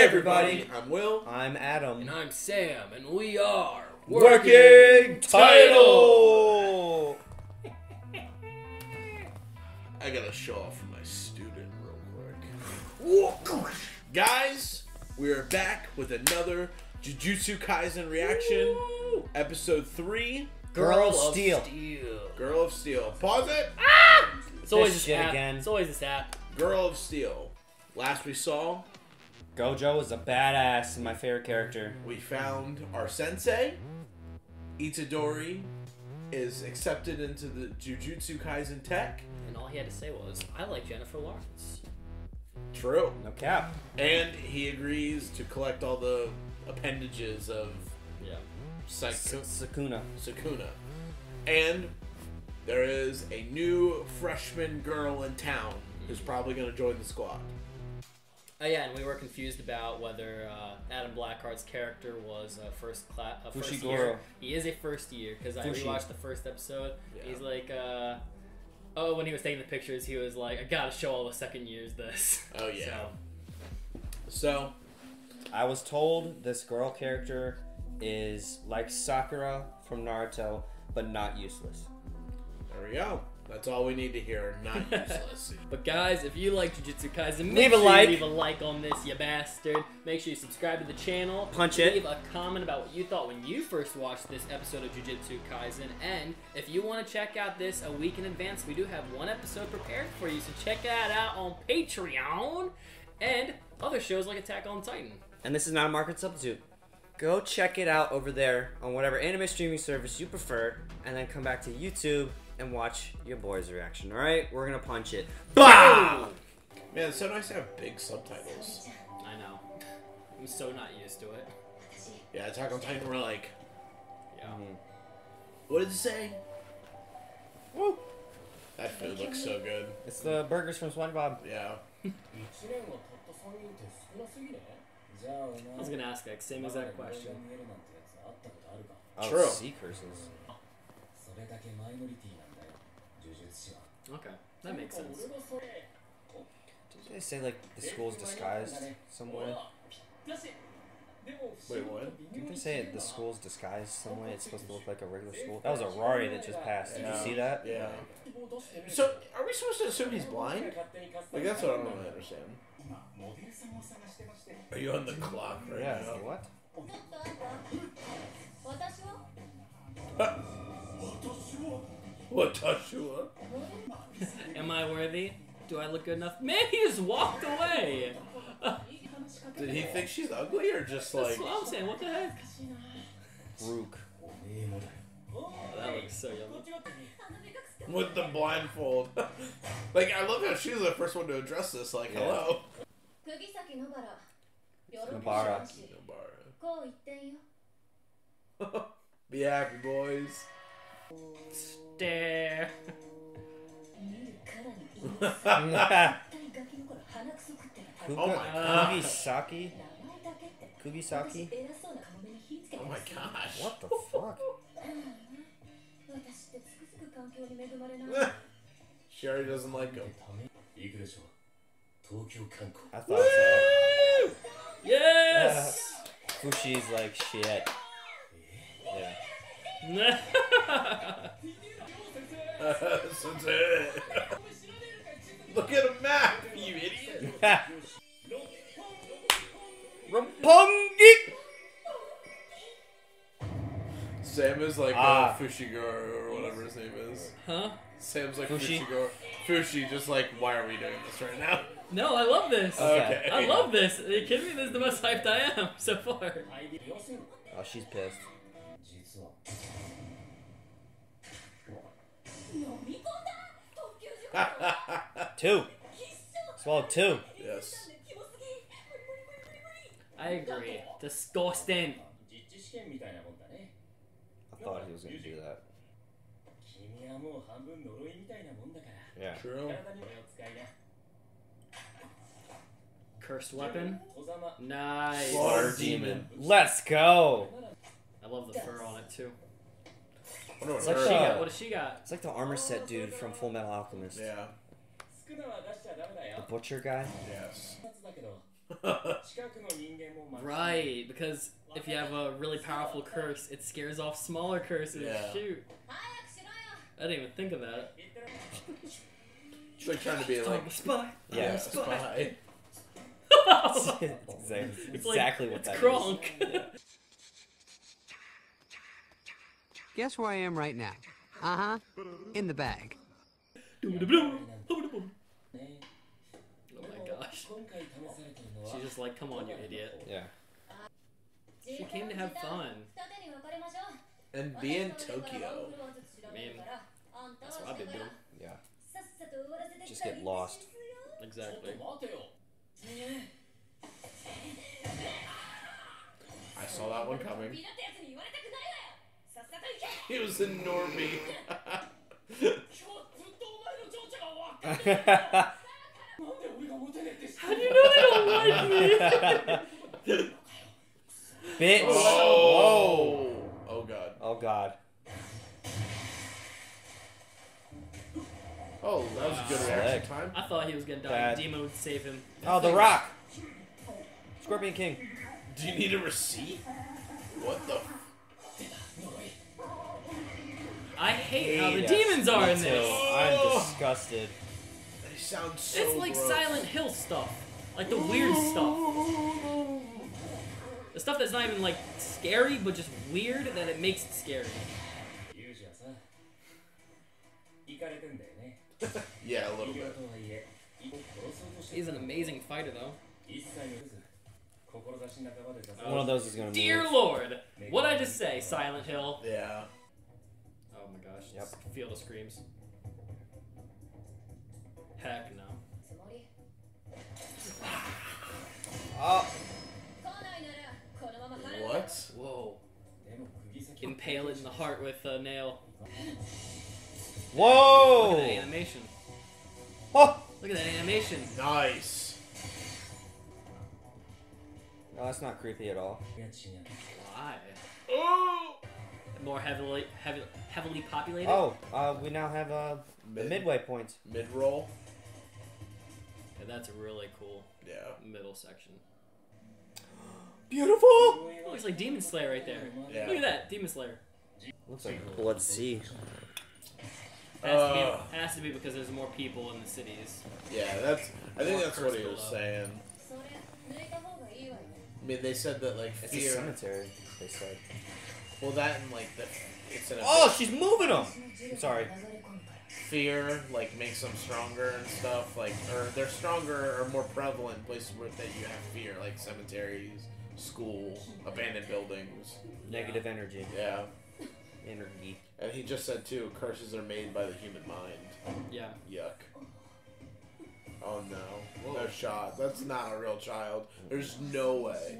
Hey everybody, I'm Will. I'm Adam. And I'm Sam, and we are Working Title! I gotta show off for my student real quick. Guys, we are back with another JUJUTSU Kaisen reaction. Woo! Episode 3. Girl of Steel. Girl of Steel. Pause it. It's always This this shit app. again. It's always this app. Girl of Steel. Last we saw, Gojo is a badass and my favorite character. we found our sensei. Itadori is accepted into the JUJUTSU Kaisen tech. And all he had to say was, I like Jennifer Lawrence. True. No cap. And he agrees to collect all the appendages of Yeah. Sukuna. Sukuna. And there is a new freshman girl in town who's probably going to join the squad. Oh yeah, and we were confused about whether Adam Blackheart's character was a first Fushiguro. year. He is a first year, because I Fushi. rewatched the first episode. Yeah. He's like, oh, when he was taking the pictures, he was like, I gotta show all the second years this. Oh, yeah. So, I was told this girl character is like Sakura from Naruto, but not useless. there we go. That's all we need to hear. Not useless. But guys, if you like JUJUTSU Kaisen, Leave a like. Leave a like on this, you bastard. Make sure you subscribe to the channel. Punch it. Leave a comment about what you thought when you first watched this episode of JUJUTSU Kaisen. And if you want to check out this a week in advance, we do have one episode prepared for you. So check that out on Patreon and other shows like Attack on Titan. And this is not a market substitute. Go check it out over there on whatever anime streaming service you prefer, and then come back to YouTube and watch your boy's reaction, alright? We're gonna punch it. BAM! Man, it's so nice to have big subtitles. I know. I'm so not used to it. Yeah, Attack on Titan, we're like, Yeah. what did it say? Woo! That food looks so good. It's the burgers from SpongeBob. Yeah. I was gonna ask that same exact question. Oh, True. sea curses. Okay, that makes sense. Did they say, like, the school's disguised some way? Wait, what? Didn't they say the school's disguised some way? It's supposed to look like a regular school? That was a Rari that just passed. Did you see that? Yeah. So, are we supposed to assume he's blind? Like, that's what I don't really understand. Are you on the clock right Yeah, now? what? What Tashua? Am I worthy? Do I look good enough? Man, he just walked away! Did he think she's ugly or just That's like... what I'm saying, what the heck? Rook. Oh, that looks so yummy. with the blindfold? Like, I love how she was the first one to address this. Like, Yeah. hello. Nobara. Be happy, boys. Stare. Oh my god. Kugisaki? Kugisaki? Oh my gosh. What the fuck? She already doesn't like him. I thought so. Yes! Fushi's like shit. Yeah. Look at a map, you idiot. Roppongi! Sam is like Fushiguro or whatever his name is. Huh? Sam's like Fushi? Fushiguro. Fushi, just like, why are we doing this right now? No, I love this. Okay. I love this. Are you kidding me? This is the most hyped I am so far. Oh, she's pissed. Two. Swallowed two. Yes. I agree. Disgusting. I thought he was gonna do that. Yeah. True. Cursed weapon. Nice. Water demon. Let's go. I love the fur on it too. It's What like does she got? the, What does she got? it's like the armor set dude from Full Metal Alchemist. Yeah. The butcher guy. Yes. Right, because if you have a really powerful curse, it scares off smaller curses. Yeah. Shoot. I didn't even think of that. She's like trying to be like spy. Yeah. spy. exactly what that Kronk. is. Guess where I am right now? In the bag. Oh my gosh. She's just like, come on, you idiot. Yeah. She came to have fun. And be in Tokyo. I mean, that's what I've been doing. Yeah. Just get lost. Exactly. I saw that one coming. He was a normie. How do you know they don't like me? Bitch! Oh. Whoa! Oh god. Oh god. Oh, that was a good reaction time. I thought he was gonna die. Bad. Demon would save him. Oh, The Rock! Scorpion King. Do you need a receipt? What the? I hate how the Yes, demons are me in too. this. I'm disgusted. They sound so It's like gross. Silent Hill stuff. Like the weird stuff. The stuff that's not even like scary, but just weird that it makes it scary. Yeah, a little bit. He's an amazing fighter though. One of those is gonna Dear move. Lord! What'd I just say, Silent Hill? Yeah. Oh my gosh. Yep. Field of Screams. Heck no. Oh! What? Whoa. Impale it in the heart with a nail. Whoa! Look at that animation. Oh! Look at that animation. Nice. No, that's not creepy at all. Why? Oh! More heavily populated? Oh, we now have the midway point. Mid roll. Yeah, that's really cool. Yeah. Middle section. Beautiful! Oh, looks like Demon Slayer right there. Yeah. Look at that, Demon Slayer. Looks like Blood Sea. Has to be because there's more people in the cities. Yeah, that's. I think More that's what he curse was below. saying. I mean, they said that like It's a fear. cemetery, they said. Well, that and like the. It's an. Oh, she's moving them! I'm sorry. Fear like makes them stronger and stuff. Like, or they're stronger or more prevalent in places where that you have fear, like cemeteries, school, abandoned buildings. Negative energy. Yeah. Energy. And he just said too, curses are made by the human mind. Yeah. Yuck. Oh no. Whoa. No shot. That's not a real child. There's no way.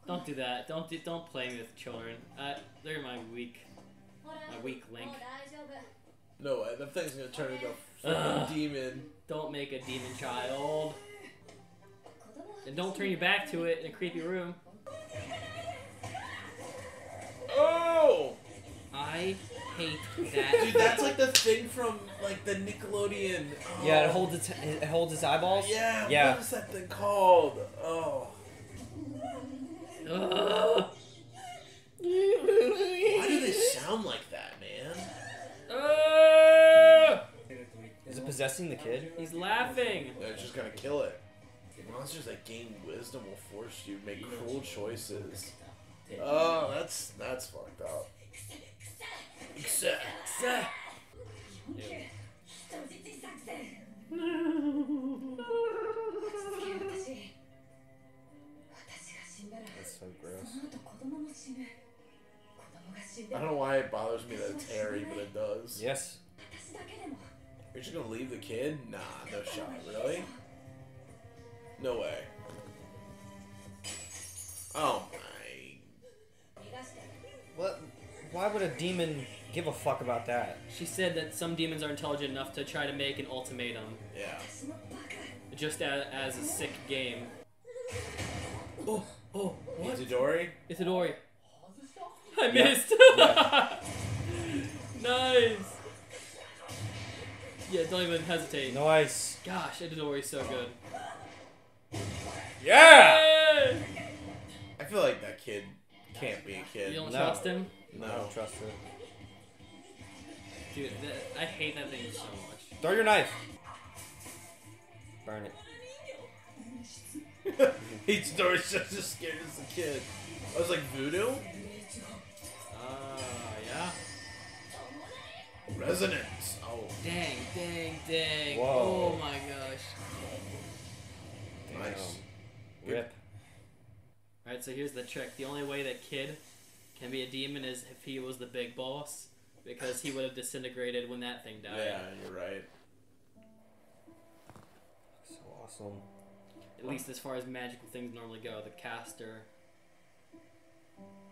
Don't do that. Don't play me with children. They're my weak link. No way. That thing's gonna turn into a freaking demon. Don't make a demon child. And don't turn your back to it in a creepy room. Oh! I hate that. Dude, that's like the thing from like the Nickelodeon. Oh. Yeah, it holds its eyeballs? Yeah, Yeah. what is that thing called? Oh. Ugh. Why do they sound like that, man? Is it possessing the kid? He's laughing. They're just gonna kill it. Monsters that gain wisdom will force you to make cruel choices. Oh, that's fucked up. Except. That's so gross. I don't know why it bothers me that it's hairy, but it does. Yes. You're just gonna leave the kid? Nah, no shot. Really? No way. Oh my. What? Why would a demon give a fuck about that? She said that some demons are intelligent enough to try to make an ultimatum. Yeah. Just as a sick game. Oh, what? Itadori? Itadori. I missed! Nice! Yeah, don't even hesitate. Nice. Gosh, Itadori's so good. Yeah! I feel like that kid can't be a kid. You don't No. trust him? No. I don't trust it. Dude, I hate that thing so much. Throw your knife. Burn it. He's just as scared as a kid. I was like, voodoo? Yeah. Resonance. Oh, Dang, dang, dang. Whoa. Oh my gosh. nice. Rip. Alright, so here's the trick. The only way that Kid can be a demon is if he was the big boss, because he would have disintegrated when that thing died. Yeah, you're right. So awesome. At least as far as magical things normally go. The caster,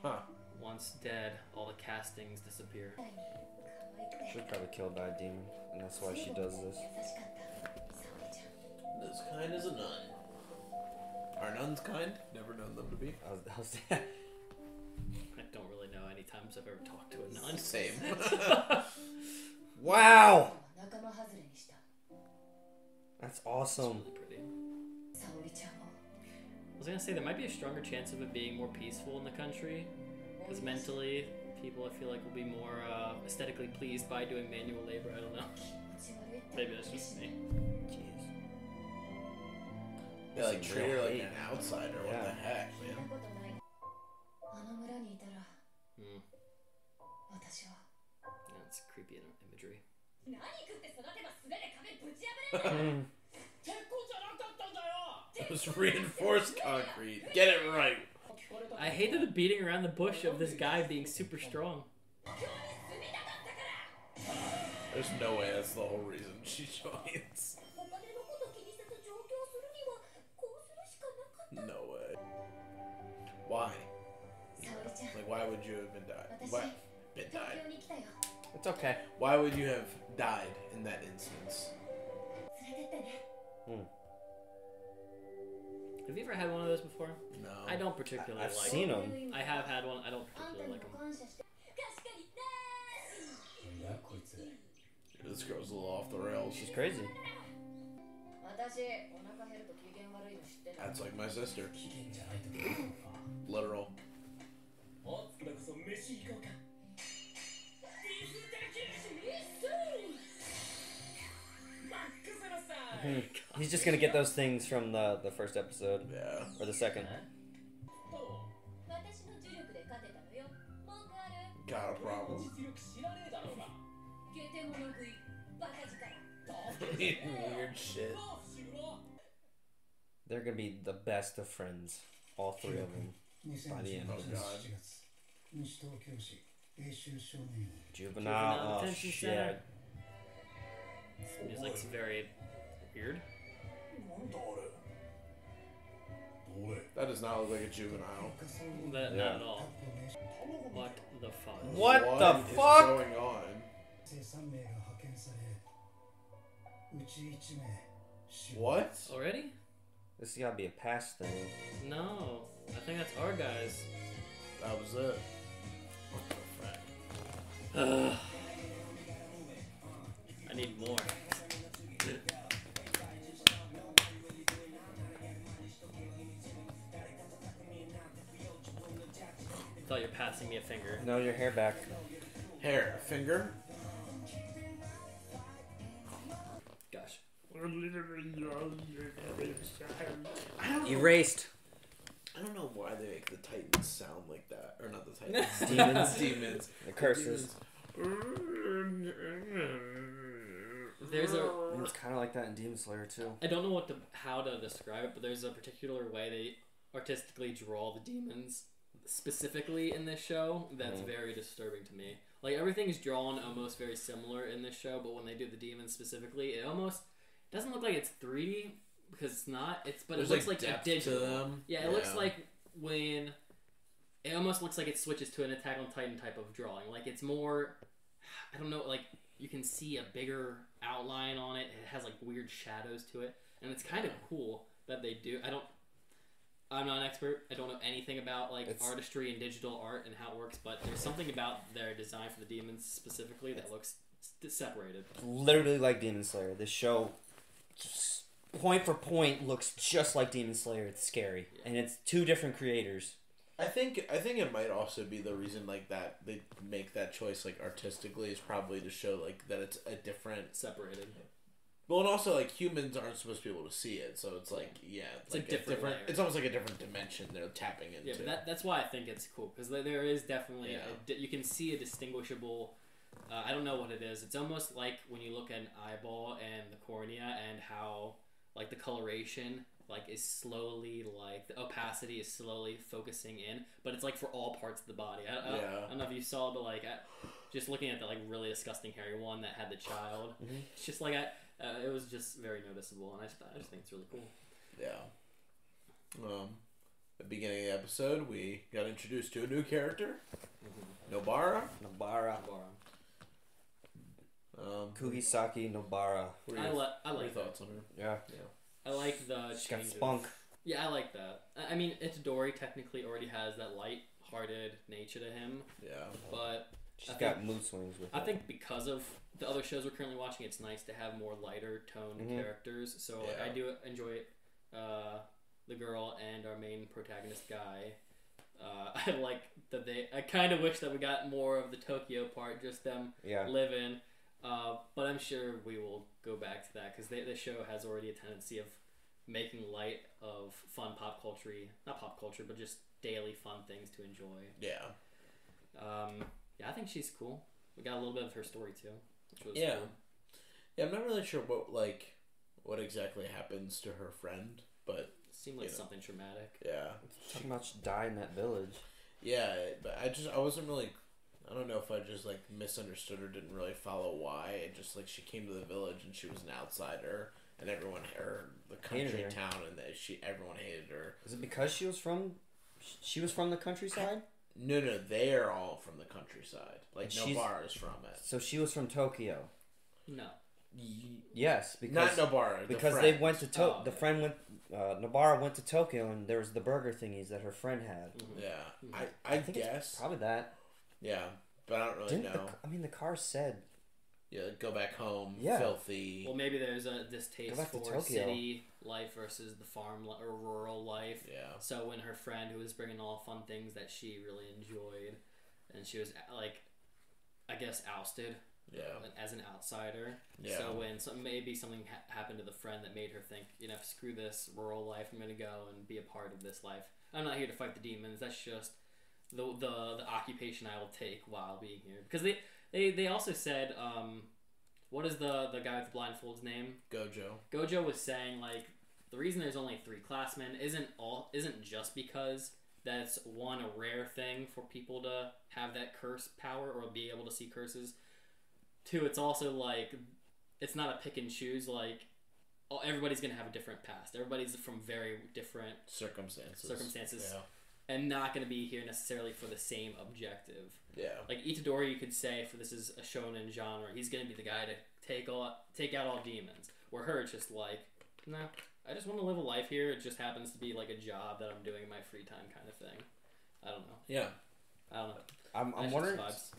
Huh. once dead, all the castings disappear. She's probably killed by a demon, and that's why she does this. This kind is a nun. Are nuns kind? Never known them to be. I was I don't really know any times I've ever talked to a nun. Same. Wow! That's awesome. Really pretty. I was gonna say there might be a stronger chance of it being more peaceful in the country, because mentally, people I feel like will be more aesthetically pleased by doing manual labor. I don't know. Maybe that's just me. Jeez. Yeah, like treat her like hate. an outsider. What Yeah. the heck, man? That's creepy imagery. It was reinforced concrete. Get it right. I hated the beating around the bush of this guy being super strong. There's no way that's the whole reason she joins. No way. Why? Like, why would you have been died? What? Been died. It's okay. Why would you have died in that instance? Have you ever had one of those before? No. I don't particularly I've like seen them. them. I have had one. I don't particularly like them. This girl's a little off the rails. She's crazy. That's like my sister. Literal. He's just gonna get those things from the first episode. Yeah. Or the second. Got a problem. Weird shit. They're gonna be the best of friends. All three of them. By the end Oh of this. god. Juvenile. Oh Detention shit. center. This music's very weird. That does not look like a juvenile. Not Yeah. at all. What the fuck? What the is fuck? going on? What? Already? This has gotta be a past thing. No. I think that's our guys. That was it. What the frick? I need more. I thought you were passing me a finger. No, your hair back. Hair. Finger? Gosh. Erased. I don't know why they make the Titans sound like that. Or not the Titans. Demons. Demons. The curses. There's a. It's kind of like that in Demon Slayer too. I don't know how to describe it, but there's a particular way they artistically draw the demons specifically in this show that's very disturbing to me. Like everything is drawn almost very similar in this show, but when they do the demons specifically, it almost doesn't look like it's 3D because it's not. But There's it looks like like a depth to digital. them. Yeah, it looks like when it almost looks like it switches to an Attack on Titan type of drawing. Like it's more, I don't know, like you can see a bigger outline on it. It has like weird shadows to it, and it's kind of cool that they do. I'm not an expert. I don't know anything about like artistry and digital art and how it works, but there's something about their design for the demons specifically that looks separated. Literally like Demon Slayer. This show point for point looks just like Demon Slayer. It's scary, and it's two different creators. I think it might also be the reason like that they make that choice like artistically is probably to show like that it's a different separated. Well, and also like humans aren't supposed to be able to see it, so it's like it's like a different layer. It's almost like a different dimension they're tapping into. Yeah, but that's why I think it's cool because there is definitely you can see a distinguishable. I don't know what it is. It's almost like when you look at an eyeball and the cornea and how like the coloration like is slowly like the opacity is slowly focusing in, but it's like for all parts of the body. I don't know if you saw, but like just looking at the like really disgusting hairy one that had the child, it's just like it was just very noticeable, and I just think it's really cool. Yeah. At the beginning of the episode, we got introduced to a new character, Nobara. Kugisaki Nobara. What are your thoughts on her? Yeah. I like the She's got change spunk. Yeah, I like that. I mean, Itadori technically already has that light-hearted nature to him. Yeah. But she's got mood swings with I think because of the other shows we're currently watching, it's nice to have more lighter toned characters. So like, I do enjoy the girl and our main protagonist guy. I like that I kind of wish that we got more of the Tokyo part, just them living. But I'm sure we will go back to that because the show has already a tendency of making light of fun pop culture, not pop culture, but just daily fun things to enjoy. Yeah. Yeah, I think she's cool. We got a little bit of her story too, which was cool. Yeah, I'm not really sure what exactly happens to her friend, but it seemed like something traumatic. Yeah. Talking about she died in that village. Yeah, but I wasn't really. I don't know if I just like misunderstood or didn't really follow why. It just like she came to the village and she was an outsider, and everyone the country town and everyone hated her. Is it because she was from the countryside? No, they are all from the countryside. Like Nobara is from it. So she was from Tokyo. No. Yes, because not Nobara. Because they went to the friend went. Nobara went to Tokyo, and there was the burger thingies that her friend had. Yeah, I think guess it's probably that. Yeah, but I don't really know. The car said. Yeah, go back home. Yeah. Filthy. Well, maybe there's a distaste for city life versus the farm or rural life. Yeah. So when her friend, who was bringing all fun things that she really enjoyed, and she was like, I guess ousted. Yeah. As an outsider. Yeah. So when something happened to the friend that made her think, screw this rural life, I'm gonna go and be a part of this life. I'm not here to fight the demons. That's just the occupation I will take while being here. Because they also said, what is the guy with the blindfold's name? Gojo. Gojo was saying like the reason there's only 3 classmen isn't just because that's one a rare thing for people to have that curse power or be able to see curses. 2, it's also like it's not a pick and choose. Like everybody's gonna have a different past. Everybody's from very different circumstances, and not gonna be here necessarily for the same objective. Yeah. Like Itadori, you could say, for this is a shonen genre, he's gonna be the guy to take out all demons. Where her, it's just like, no, I just want to live a life here. It just happens to be like a job that I'm doing in my free time, kind of thing. I don't know. Yeah. I don't know.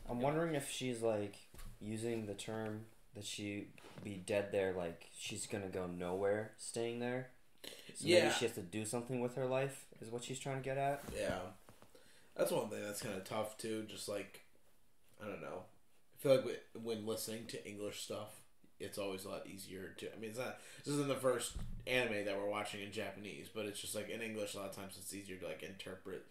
I'm wondering if she's like using the term that she be dead there, like she's gonna go nowhere staying there. So maybe she has to do something with her life, is what she's trying to get at. Yeah. That's one thing that's kind of tough too. Just like, I don't know. I feel like when listening to English stuff, it's always a lot easier to. I mean, this isn't the first anime that we're watching in Japanese, but it's just like in English, a lot of times it's easier to like interpret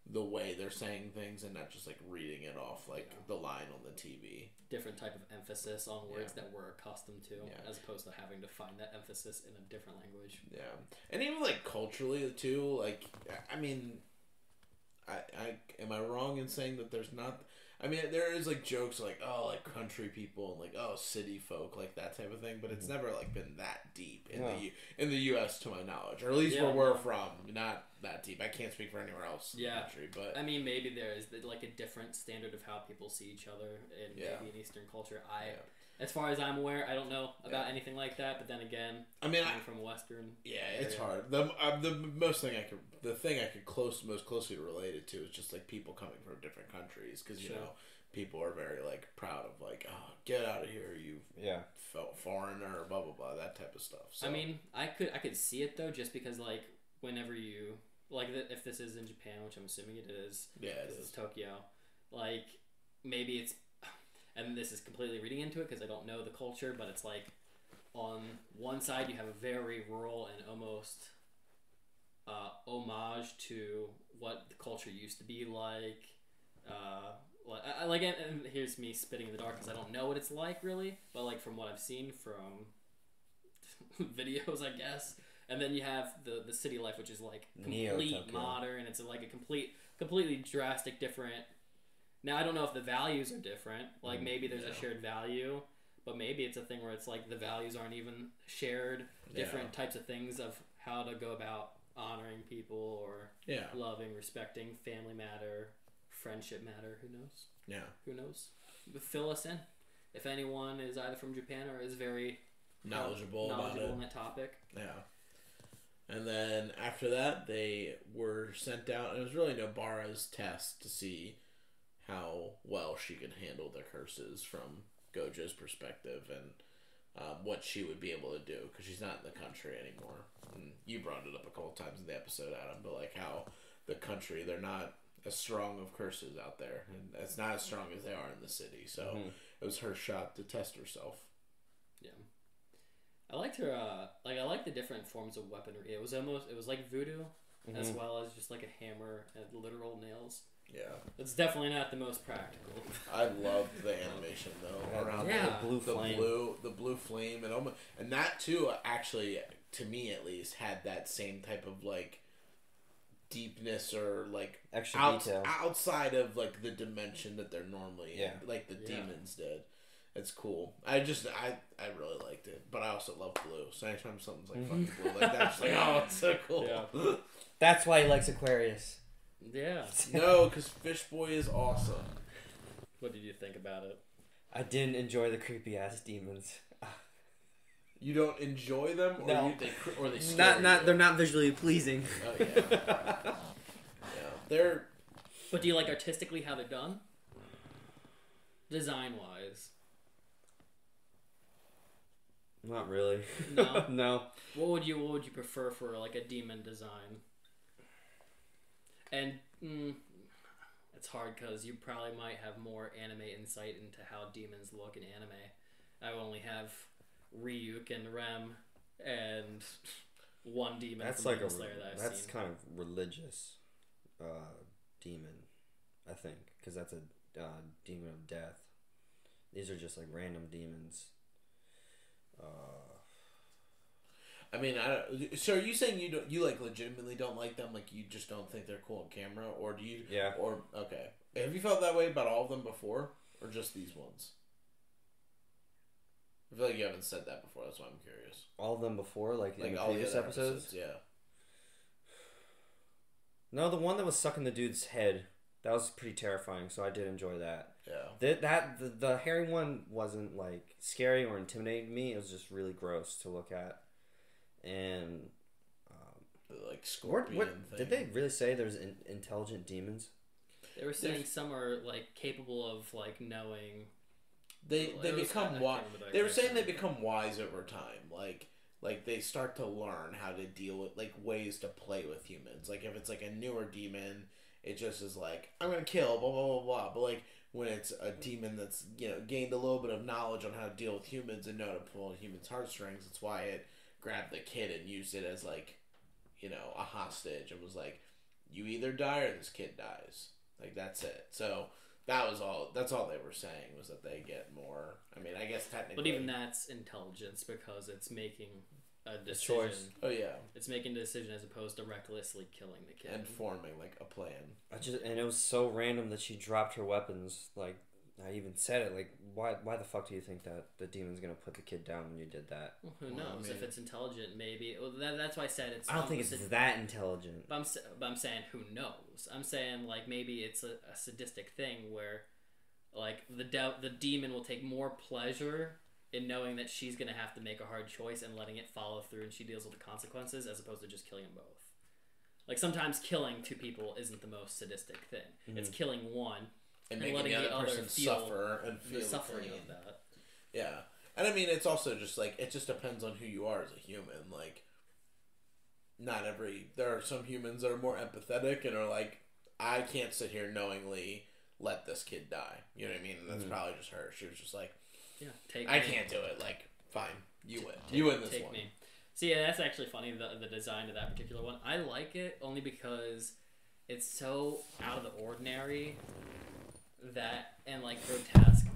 the way they're saying things and not just like reading it off like the line on the TV. Different type of emphasis on words that we're accustomed to, as opposed to having to find that emphasis in a different language. Yeah, and even like culturally too. Like, I mean, I am I wrong in saying that there's not? I mean, there is like jokes like country people and like city folk, like that type of thing, but it's never like been that deep in the U.S. to my knowledge, or at least where we're from, not that deep. I can't speak for anywhere else in the country, but I mean, maybe there is like a different standard of how people see each other in maybe in Eastern culture. As far as I'm aware, I don't know about anything like that. But then again, I mean, I'm from Western. Yeah, it's hard. The thing I could most closely relate it to is just like people coming from different countries, because you know people are very like proud of like, oh, get out of here, you felt foreigner, blah blah blah, that type of stuff. So. I mean, I could see it though, just because like whenever you like if this is in Japan, which I'm assuming it is, it is Tokyo, like maybe it's, and this is completely reading into it because I don't know the culture, but it's like on one side you have a very rural and almost homage to what the culture used to be like. And here's me spitting in the dark because I don't know what it's like really, but like from what I've seen from videos, I guess. And then you have the city life, which is like complete modern. It's like a completely drastic different. Now I don't know if the values are different. Like maybe there's a shared value, but maybe it's a thing where it's like the values aren't even shared. Different types of things of how to go about honoring people or loving, respecting, family matter, friendship matter. Who knows? Yeah. Who knows? But fill us in. If anyone is either from Japan or is very knowledgeable about on that topic. Yeah. And then after that, they were sent out, and it was really Nobara's test to see how well she could handle the curses from Gojo's perspective and what she would be able to do, because she's not in the country anymore. And you brought it up a couple times in the episode, Adam, but like how the country, they're not as strong of curses out there, and it's not as strong as they are in the city. So it was her shot to test herself. Yeah. I liked her, I like the different forms of weaponry. It was like voodoo, as well as just like a hammer and literal nails. Yeah. It's definitely not the most practical. I loved the animation, though, around the blue flame, and that, too, actually, to me at least, had that same type of, like, deepness or, like, extra detail. Outside of, like, the dimension that they're normally in, like the demons did. It's cool. I really liked it, but I also love blue. So anytime something's like fucking blue like that, it's like, oh, it's so cool. Yeah. That's why he likes Aquarius. Yeah. No, because Fish Boy is awesome. What did you think about it? I didn't enjoy the creepy ass demons. You don't enjoy them, or no. they scare you? They're not visually pleasing. Oh yeah. They're. But do you like artistically how they're done? Design wise. Not really. No. No. What would you prefer for like a demon design? And it's hard because you probably might have more anime insight into how demons look in anime. I only have Ryuk and Rem and one demon. That's from like Demon Slayer that I've seen. kind of religious demon, I think, because that's a demon of death. These are just like random demons. I mean, so are you saying you like legitimately don't like them? Like you just don't think they're cool on camera, or do you? Yeah. Or okay, have you felt that way about all of them before, or just these ones? I feel like you haven't said that before. That's why I'm curious. All of them before, like in the all previous the other episodes? Yeah. No, the one that was sucking the dude's head. That was pretty terrifying, so I did enjoy that. Yeah. The hairy one wasn't like scary or intimidating me. It was just really gross to look at. And the like scorpion thing. Did they really say there's intelligent demons? They were saying some are like capable of like knowing. They become wise. They were saying they become wise over time. Like they start to learn how to deal with like ways to play with humans. Like if it's like a newer demon, it just is like, I'm gonna kill, blah blah blah blah. But like when it's a demon that's gained a little bit of knowledge on how to deal with humans and know to pull on humans' heartstrings, that's why it grabbed the kid and used it as like, a hostage and was like, you either die or this kid dies. Like that's it. So that's all they were saying was that they get more. I mean, I guess technically, but even that's intelligence because it's making a decision. Choice. Oh yeah, it's making a decision as opposed to recklessly killing the kid and forming like a plan. And it was so random that she dropped her weapons. Like I even said it. Like why the fuck do you think that the demon's gonna put the kid down when you did that? Well, who knows? If it's intelligent, maybe. Well, that's why I said it's. I don't think it's that intelligent. But I'm saying who knows? I'm saying like maybe it's a sadistic thing where, like the demon will take more pleasure in knowing that she's gonna have to make a hard choice and letting it follow through, and she deals with the consequences as opposed to just killing them both. Like sometimes killing two people isn't the most sadistic thing. Mm-hmm. It's killing one and And making letting the the other other person feel suffer and feel the suffering pain. of that. Yeah. And I mean, it's also just like, it just depends on who you are as a human. Like, there are some humans that are more empathetic and are like, I can't sit here knowingly let this kid die. You know what I mean? And that's probably just her. She was just like, Yeah, I can't do it. Like, fine. You win. You win this one. Me. See, yeah, that's actually funny, the design of that particular one. I like it only because it's so out of the ordinary and like grotesque.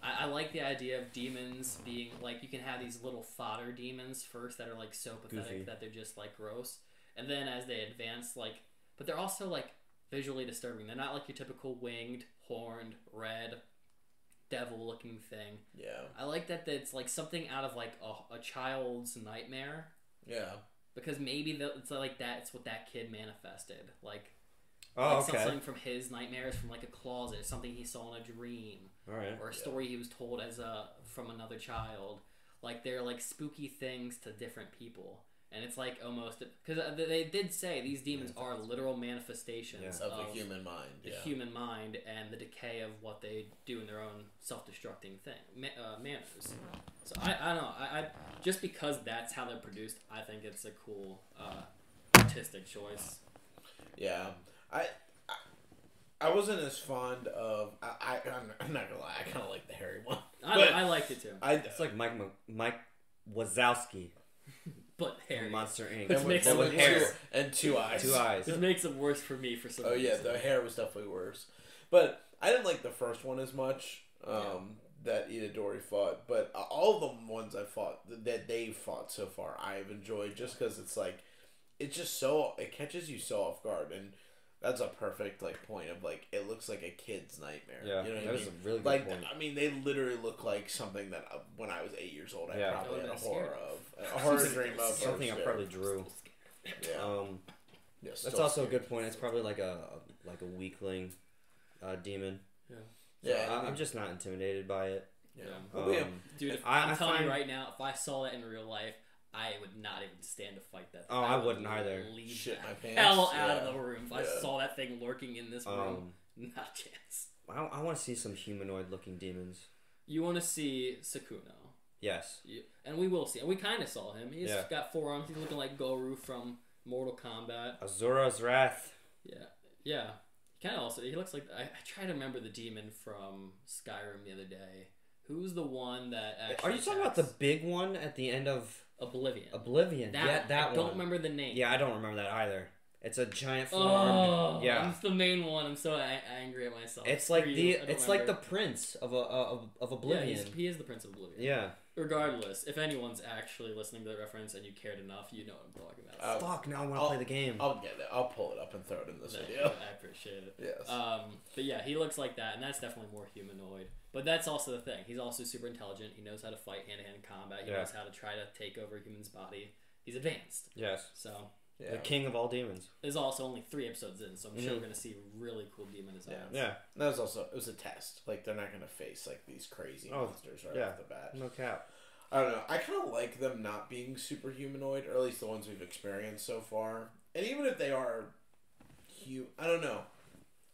I like the idea of demons being like, you can have these little fodder demons first that are like so pathetic Goofy. that they're just like gross, and then as they advance, like, but they're also like visually disturbing. They're not like your typical winged, horned, red, devil looking thing. Yeah. I like that it's like something out of like a child's nightmare, Yeah. because maybe it's like that. It's what that kid manifested, like. Oh, Like okay. something from his nightmares, from like a closet, something he saw in a dream, All right. or a story he was told from another child. Like, they're like spooky things to different people, and it's like almost, because they did say these demons are literal manifestations Of the human mind. the Yeah. human mind and the decay of what they do in their own self-destructing manners. So I don't know. I just because that's how they're produced, I think it's a cool artistic choice. Yeah. I wasn't as fond of. I'm not gonna lie. I kind of like the hairy one. I liked it too, It's like Mike Wazowski but from Harry. Monster Inc. Which makes But it with worse. hair. And two eyes. Two eyes. It makes it worse for me for some Oh yeah, reason. the hair was definitely worse. But I didn't like the first one as much. That Itadori fought, but all the ones I fought that they've fought so far, I've enjoyed just because it's like, it's just so, it catches you so off guard, and that's a perfect like point of like, it looks like a kid's nightmare. Yeah, you know what that I was mean? a really good like, point. I mean, they literally look like something that when I was 8 years old, I Yeah. probably I had a would've horror been of, a horror dream of, Something I or probably scared. drew. Yeah. Yeah, That's still also a scared. good point. It's probably like a weakling demon. Yeah, I'm just not intimidated by it. Yeah. Dude, if I I'm telling find- you right now, if I saw that in real life, I would not even stand to fight that thing. Oh, I wouldn't either. Leave Shit the my pants. hell out Yeah. of the room. If I Yeah. saw that thing lurking in this room, not a chance. I want to see some humanoid-looking demons. You want to see Sakuno. Yes. And we will see. And we kind of saw him. He's Yeah. got four arms. He's looking like Goru from Mortal Kombat. Azura's Wrath. Yeah. Kind of also, he looks like, I try to remember the demon from Skyrim the other day. Who's the one that actually Are you talking about the attacks? big one at the end of Oblivion? Oblivion? Yeah, that I one. don't remember the name. Yeah, I don't remember that either. It's a giant Oh, four-armed. Yeah. it's the main one. I'm so angry at myself. It's like Screw the you, I don't it's like the remember. prince of Oblivion. Yeah, he is the Prince of Oblivion. Yeah. Regardless, if anyone's actually listening to the reference and you cared enough, you know what I'm talking about. Fuck! Now I want to play the game. I'll get it. I'll pull it up and throw it in this Thank video. you. I appreciate it. Yes. But yeah, he looks like that, and that's definitely more humanoid. But that's also the thing. He's also super intelligent. He knows how to fight hand-to-hand combat. He knows how to try to take over a human's body. He's advanced. Yes. So Yeah. The king of all demons. there's also only 3 episodes in, so I'm sure we're going to see really cool demon designs. Yeah. That was also, it was a test. Like, they're not going to face like these crazy monsters right off the bat. No cap. I don't know. I kind of like them not being super humanoid, or at least the ones we've experienced so far. And even if they are I don't know.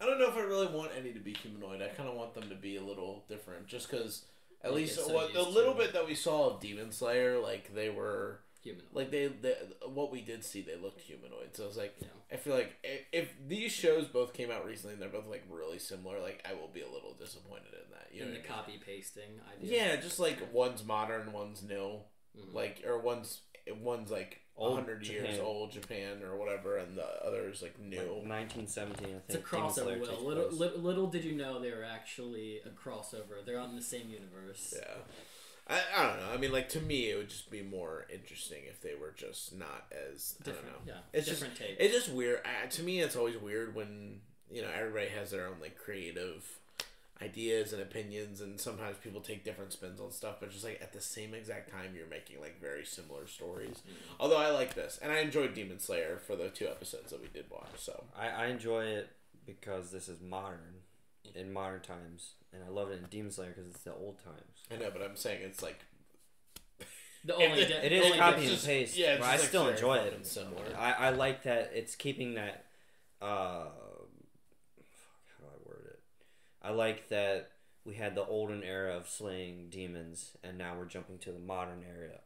I don't know if I really want any to be humanoid. I kind of want them to be a little different, just because at You least get so what the used little to bit that we saw of Demon Slayer, like they were Humanoid. like what we did see, they looked humanoid. So I was like, Yeah. I feel like if these shows both came out recently and they're both like really similar, like I will be a little disappointed in that. You know In the what I mean? copy pasting idea. Yeah, just like one's modern, one's new, like or one's like Old 100 years Japan. old Japan or whatever, and the other is like new. Like 1917, I think. It's a Demon Slayer crossover, takes Will. place. Little did you know they were actually a crossover. They're out in the same universe. Yeah, I don't know. I mean, like to me, it would just be more interesting if they were just not as Different, I don't know. yeah. It's Different just take. it's just weird. To me, it's always weird when everybody has their own like creative ideas and opinions, and sometimes people take different spins on stuff, but just like at the same exact time you're making like very similar stories. Although I like this, and I enjoyed Demon Slayer for the 2 episodes that we did watch. So I enjoy it because this is modern, in modern times, and I love it in Demon Slayer because it's the old times. I know, but I'm saying it's like The only It It is only copy it's and just- paste, yeah, it's but just, I like, still very enjoy fucking it. similar. I like that it's keeping that. How do I word it? I like that we had the olden era of slaying demons, and now we're jumping to the modern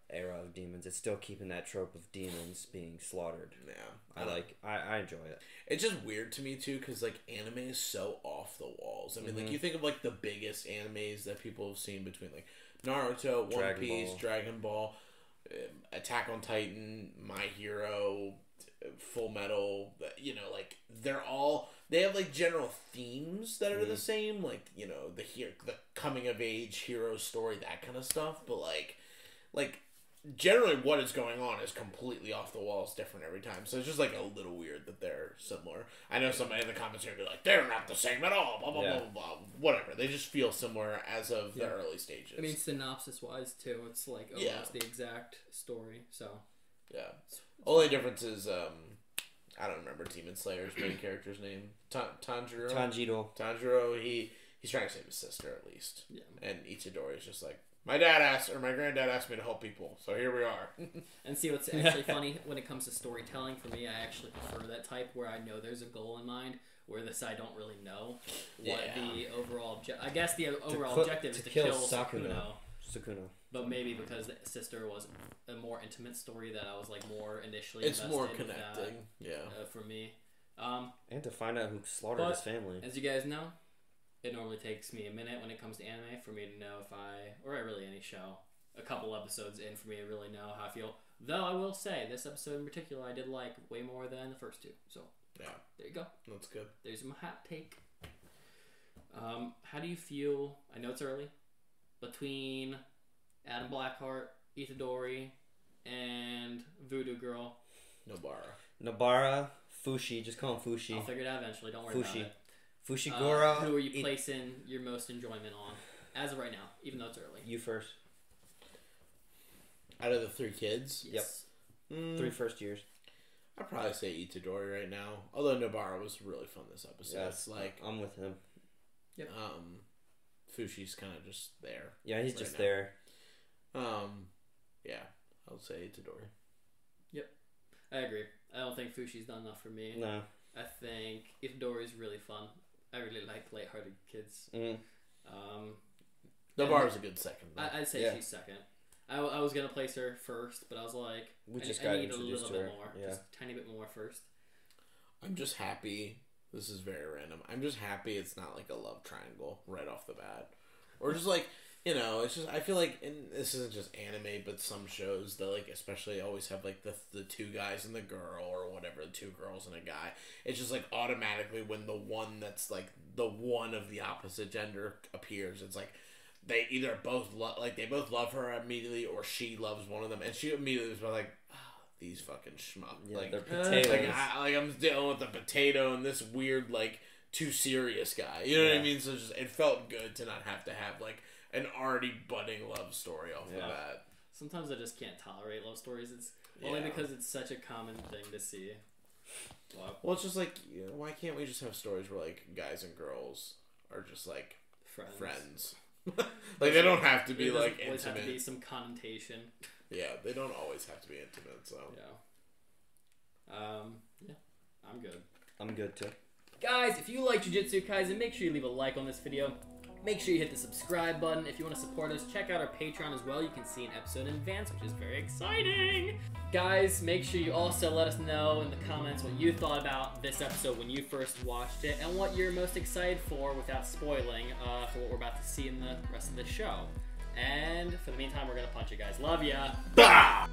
era of demons. It's still keeping that trope of demons being slaughtered. Yeah, I enjoy it. It's just weird to me too, because like anime is so off the walls. I mean, like you think of like the biggest animes that people have seen between like Naruto, One Piece, Dragon Ball, Attack on Titan, My Hero, Full Metal. You know, like they have like general themes that are the same, like, you know, the coming of age hero story, that kind of stuff. But like generally what is going on is completely off the walls, different every time. So it's just like a little weird that they're similar. I know somebody in the comments are gonna be like, they're not the same at all. Blah blah blah blah blah. Whatever. They just feel similar as of the early stages. I mean, synopsis wise too, it's like almost the exact story. So yeah. Only difference is I don't remember Demon Slayer's main character's name. Tanjiro. Tanjiro. He's trying to save his sister at least. Yeah. And Itadori is just like, my granddad asked me to help people, so here we are. And see what's actually funny when it comes to storytelling for me, I actually prefer that type where I know there's a goal in mind. Where this I don't really know what the overall I guess the overall objective is to kill Sukuna. But maybe because the sister was a more intimate story that I was like more initially it's invested more connecting, for me. And to find out who slaughtered his family. As you guys know, it normally takes me a minute when it comes to anime for me to know if really any show, a couple episodes in for me to really know how I feel. Though I will say, this episode in particular I did like way more than the first two. So yeah, there you go. That's good. There's my hot take. How do you feel? I know it's early. Between Adam Blackheart, Itadori, and Voodoo Girl. Nobara, Fushi. Just call him Fushi. I'll figure it out eventually. Don't worry about it. Fushiguro. Who are you placing your most enjoyment on? As of right now, even though it's early. You first. Out of the three kids? Yes. Yep. 3 first years. I'd probably say Itadori right now. Although Nobara was really fun this episode. Yes, like I'm with him. Yep. Fushi's kind of just there. Yeah, he's just there. Yeah, I'll say Itadori. Yep, I agree. I don't think Fushi's done enough for me. No. I think Itadori's really fun. I really like lighthearted kids. Nobara's a good second. I'd say she's second. I was gonna place her first, but I was like, I need a little bit more, just a tiny bit more first. I'm just happy. This is very random. I'm just happy it's not like a love triangle right off the bat, or just like, you know, it's just I feel like, and this isn't just anime, but some shows that like especially always have like the two guys and the girl or whatever, the two girls and a guy. It's just like automatically when the one that's like the one of the opposite gender appears, it's like they either both they both love her immediately, or she loves one of them, and she immediately was like, these fucking schmuck. Yeah, like they're potatoes. I'm dealing with the potato and this weird like too serious guy. You know what I mean? So it felt good to not have to have like an already budding love story off the bat. Sometimes I just can't tolerate love stories. It's only because it's such a common thing to see. Well, it's just like, you know, why can't we just have stories where like guys and girls are just like friends? Like they don't have to be like intimate. Always have to be some connotation. Yeah, they don't always have to be intimate. So I'm good. I'm good too. Guys, if you like Jujutsu Kaisen, make sure you leave a like on this video. Make sure you hit the subscribe button. If you want to support us, check out our Patreon as well. You can see an episode in advance, which is very exciting. Guys, make sure you also let us know in the comments what you thought about this episode when you first watched it, and what you're most excited for without spoiling for what we're about to see in the rest of the show. And for the meantime, we're going to punch you guys. Love ya. Bah!